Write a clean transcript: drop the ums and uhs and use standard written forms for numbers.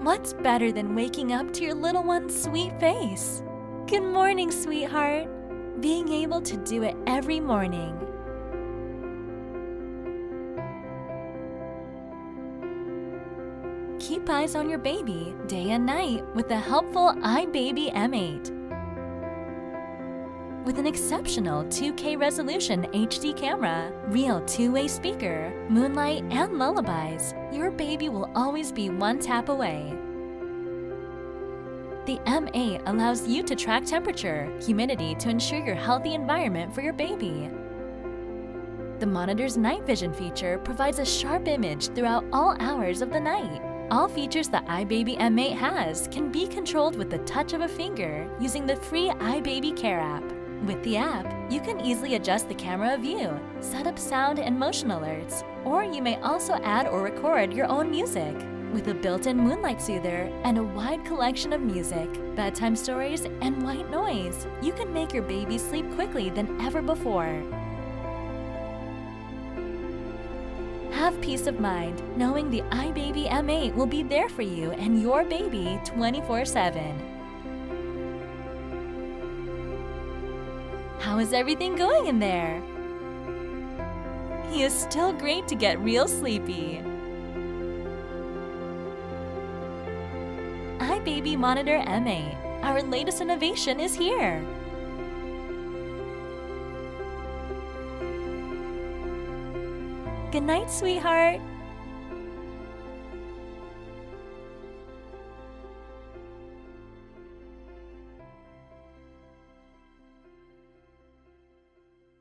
What's better than waking up to your little one's sweet face? Good morning, sweetheart. Being able to do it every morning. Keep eyes on your baby day and night with the helpful iBaby M8. With an exceptional 2K resolution HD camera, real two-way speaker, Moonlight, and lullabies, your baby will always be one tap away. The M8 allows you to track temperature, humidity to ensure your healthy environment for your baby. The monitor's night vision feature provides a sharp image throughout all hours of the night. All features the iBaby M8 has can be controlled with the touch of a finger using the free iBaby Care app. With the app, you can easily adjust the camera view, set up sound and motion alerts, or you may also add or record your own music. With a built-in Moonlight soother and a wide collection of music, bedtime stories, and white noise, you can make your baby sleep quickly than ever before. Have peace of mind knowing the iBaby M8 will be there for you and your baby 24/7. How is everything going in there? He is still great to get real sleepy. iBaby Monitor M8. Our latest innovation is here. Good night, sweetheart.